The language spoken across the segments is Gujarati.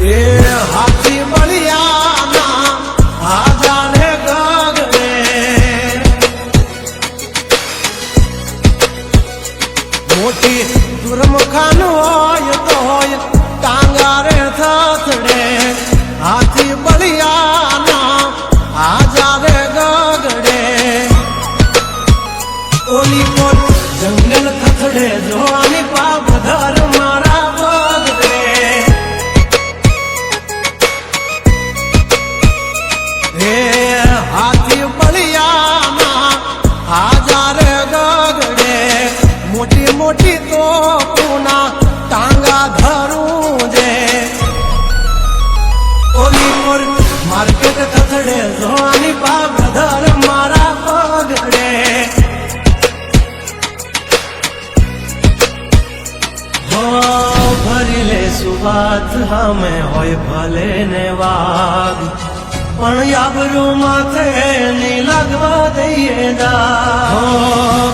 એ હાથી બળિયાના આજાને ગગડે મોટી દુર્મખાન હોય તો હોય ટાંગારે થથડે હાથી બળિયાના આજાને ગગડે ઓલી કોટ જંગલ થથડે જોવાની પાપ ધર મારા બગડે હે હાથી બળિયાના હાજારે ગગડે મોટી મોટી તો પૂના ટાંગા ધરું જે ઓલી કોર માર્કેટ થથડે જોવાની પાપ ધર મારા બગડે ભરી લે સુવાત હમે હોય ભલે ને વાગ પણ યાબરું માથે ની લાગવા દઈએ દા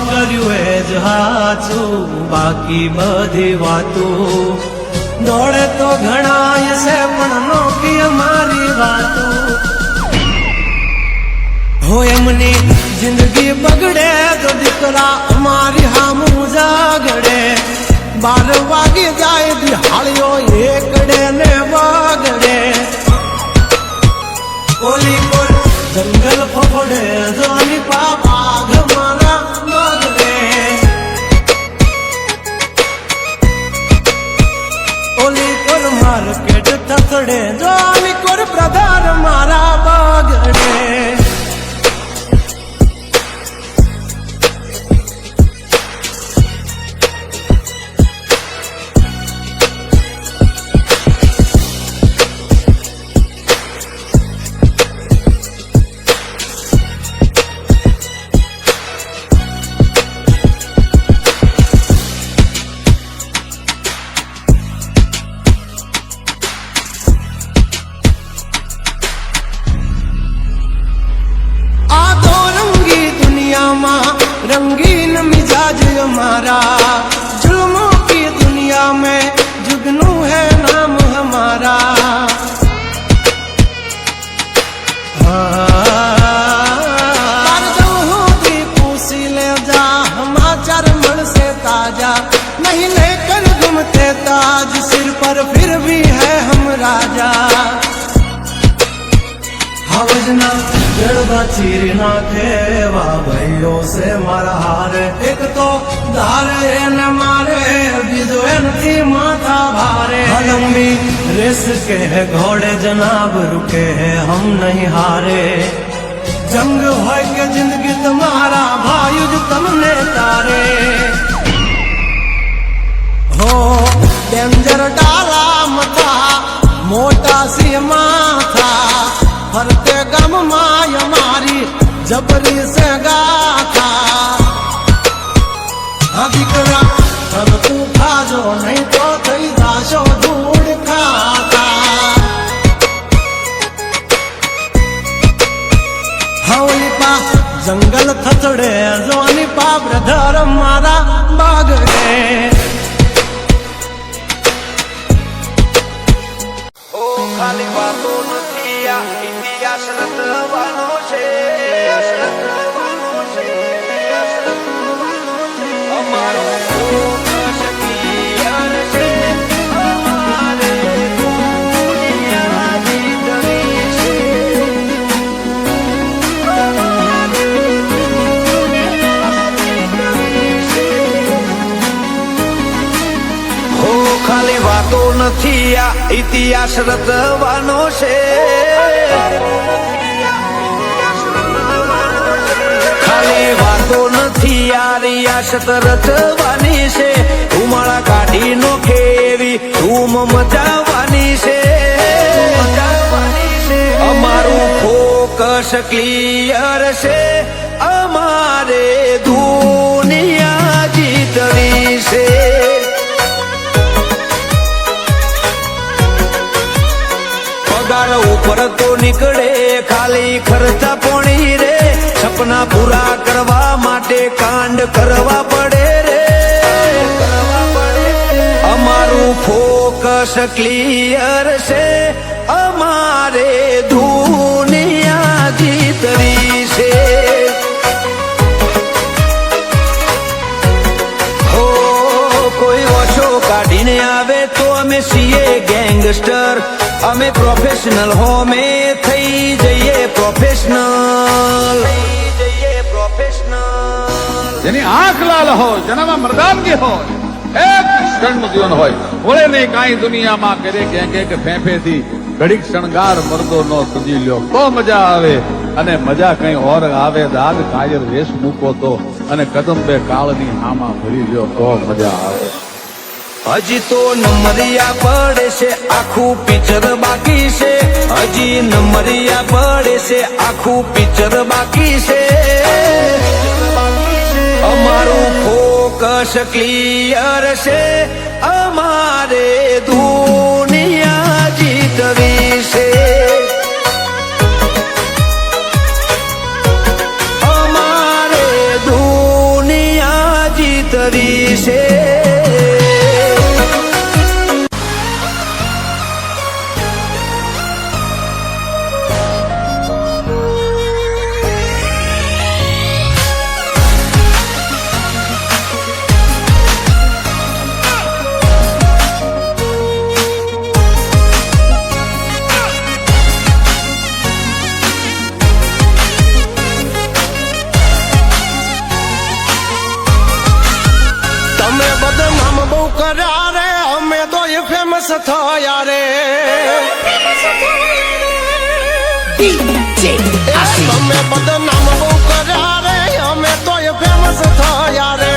કર્યું એ જ હાચું બાકી બધી વાતું દોડે તો ઘણાય છે પણ નોકી અમારી વાતું હો એમની જિંદગી બગડે તો દીકરા અમારી હામું જાગડે 12 વાગે જાય દિહાળીઓ એકડે ને વાગડે ઓલી કોર જંગલ ફફડે જોની પાપ મારા બગડે ઓલી કોર માર્કેટ થથડે જોની કોર બ્રધર મારા બગડે रंगीन मिजाज हमारा जुल्मों की दुनिया में जुगनू है नाम हमारा पूसी ले जा हमाचार मन से ताजा नहीं लेकर घूमते ताज सिर पर फिर भी है हम राजा हवजना जड़बा चीर नाखे वा भाइयों से मारा हारे एक तो धारे न मारे बीजो एनथी माथा भारे लंबी रेस के है घोड़े जनाब रुके हैं हम नहीं हारे जंग है के जिंदगी तुम्हारा भाई जो तुमने तारे हो डेंजर डाला मथा मोटा सी माथा फरते गम माय मारी जबरी से गाथा दीकरा तब तू खाजो नहीं तो थई जाशो धूड़ खाता हवली पा जंगल थथड़े जोनी पा ब्रधर मारा बागड़े ओ खाली बातों इतिहास रचવાનો છે અમારો શક્તિયાર છે અમારે દુનિયા જીતવી છે અમારે દુનિયા જીતવી છે હો ખાલી વાતો નથી આ ઇતિહાસ રચવાનો છે ખાલી વાતો નથી આ રિયાસત રચવાની છે ધુમાડા કાઢી નોખે એવી ધૂમ મચાવવાની છે અમારું ફોકસ ક્લિયર છે અમારે દુનિયા જીતવી છે પગાર ઉપર તો નીકળે ખાલી ખર્ચા પોણી રે સપના પૂરા કરવા માટે કાંડ કરવા પડે રે અમારું ફોકસ ફોકસ ક્લિયર છે અમારે દુનિયા જીતવી છે હો કોઈ ઓછો કાઢીને આવે તો અમે છીએ ગેંગસ્ટર અમે પ્રોફેશનલ હોમે થઈ જઈએ પ્રોફેશનલ જેની આંખ લાલ હોય જેનામાં મર્દાનગી હોય એક ક્ષણ જીવન હોય વળે નહીં કાંઈ દુનિયામાં કરે કે ફેંફેથી ઘડીક શણગાર મરદો નો સજી લ્યો તો મજા આવે અને મજા કઈ ઓર આવે દાદ કાયર વેશ મૂકો તો અને કદમ બે કાળની હામાં ભરી લ્યો તો મજા આવે હજી તો નમરિયા પડે છે આખું પિક્ચર બાકી છે હજી નમરિયા પડે છે આખું પિક્ચર બાકી છે અમારું ફોકસ ક્લિયર છે અમારે દુનિયા જીતવી છે અમારે દુનિયા જીતવી છે ફેમસ થયા રે તમે બદનામ બહુ કર્યા રે અમે તો ફેમસ થયા રે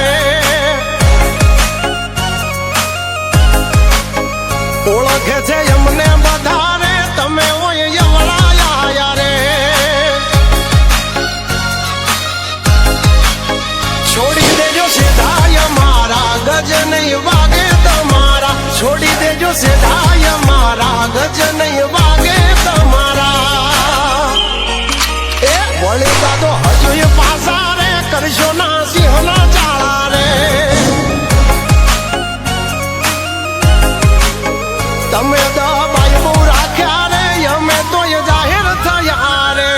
ઓળખે છે અમને બધા રે તમે ઓય યવડાયા રે છોડી દેજો સીધાય મારા ગજ નહીં વાગે તમારા છોડી દેજો સીધાય મારા ગજ નહીં વાગે તમારા એ વળી દાદો હજુ પાસા રે કરશો ના સિંહના ચાળા રે તમે દબાઈ બહુ રાખ્યા રે અમે તો જાહેર થયા રે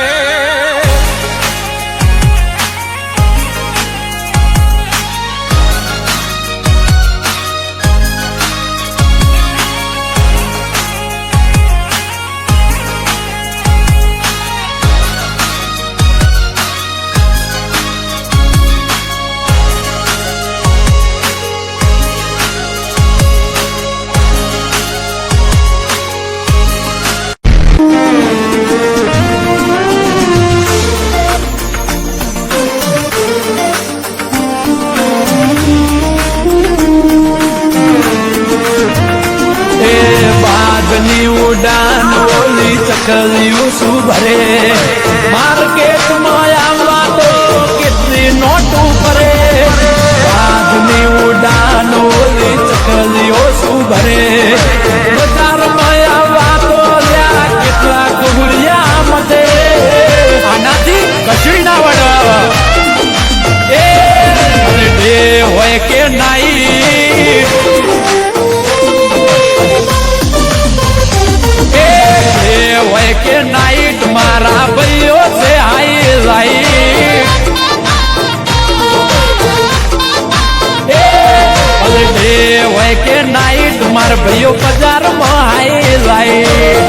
ઉડાન ઓલી ચકલિયું શું ભરે માર્કેટમાં આવવા તો કેટલી નોટું કરે બાદની ઉડાન ઓલી ચકલિયો શું ભરે બજારમાં આવવા તો લ્યા કેટલા કુહુડિયા મધે આનાથી કશું ના વડાવા એ ડે હોય કે નાઈ હોય કે નાઈટ મારા ભાઈઓ છે હાઈ લાઈટ ડે હોય કે નાઈટ મારા ભાઈઓ બજારમાં હાઈ લાઈટ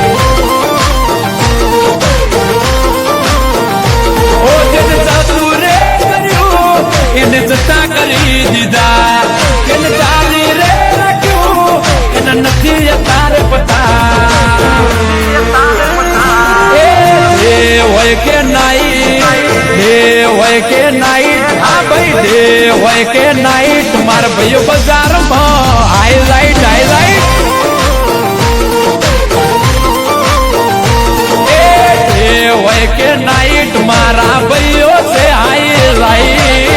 ઓ જેને જાદુ રે કર્યું એને જતા કરી દીધા એને ચાલી રે રાખ્યું એને નથી તારે પતા હોય કે નાઈટ હા ભાઈ ડે હોય કે નાઈટ મારા ભાઈઓ બજારમાં હાઈલાઈટ હોય કે નાઈટ મારા ભાઈઓ છે હાઈલાઈટ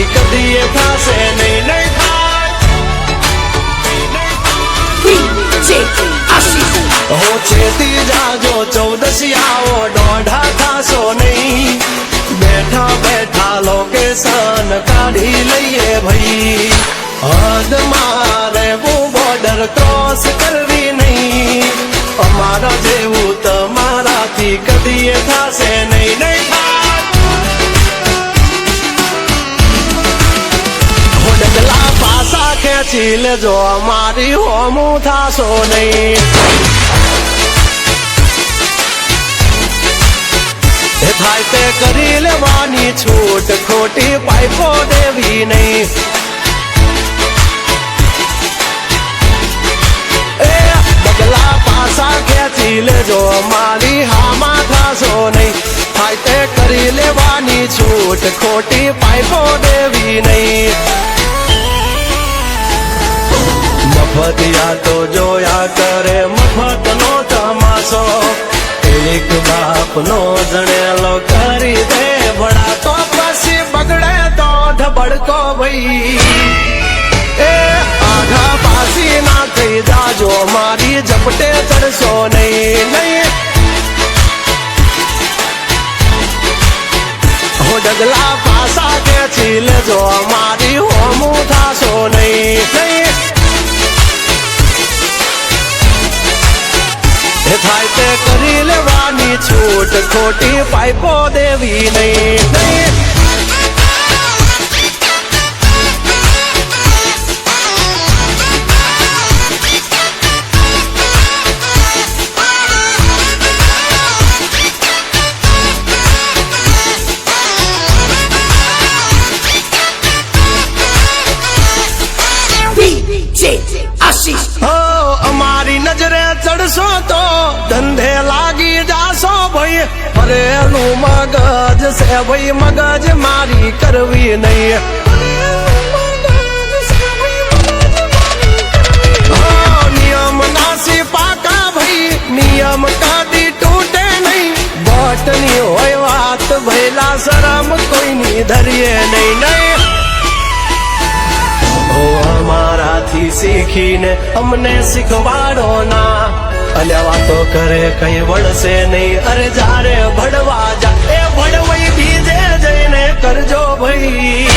કદી એ થાશે નહીં નહીં થાય હો છેતી જાજો 14 આવો દોઢા થાશો નહીં બેઠા બેઠા લોકેશન કાઢી લઈએ ભાઈ હદ મારે બોર્ડર ક્રોસ કરવી નહીં અમારા જેવું તમારાથી કદી એ થાશે નહીં નહીં થાય હો ડગલા પાસા ખેંચી લેજો અમારી હોમું થાશો નહીં એ થાય તે કરી લેવાની છૂટ ખોટી પાઇપો દેવી નહીં એ ડગલા પાસા ખેંચી લેજો મારી હામાં થાશો નહીં થાય તે કરી લેવાની છૂટ ખોટી પાઇપો દેવી નહીં મફતિયા તો જોયા કરે મફતનો તમાશો એક બાપનો જણેલો કરી દે ભણા તો પછી બગડે તો ધબડકો ભાઈ એ આઘા પાસી ના થઈ જાજો મારી ઝપટે ચડશો નહીં નહીં હો ડગલા પાસા ખેંચી લેજો મારી હોમું થાશો નહીં નહીં એ થાય તે કરી લેવાની છૂટ ખોટી પાઇપો દેવી નહીં નહીં હો અમારી નજરે ચડશો તો ધંધે લાગી જાશો ભાઈ ફરેલું મગજ છે ભાઈ મગજ મારી કરવી નહીં નિયમ નાસી પાકા ભાઈ નિયમ કદી તૂટે નહીં બટની હોય વાત ભૈલા શરમ કોઈની ધરીએ નહીં નહીં અમારાથી શીખીને અમને શીખવાડો ના અલ્યા વાતો કરે કઈ વળશે નહીં અરે જારે ભડવા જા એ ભડવઈ બીજે જઈને કરજો ભાઈ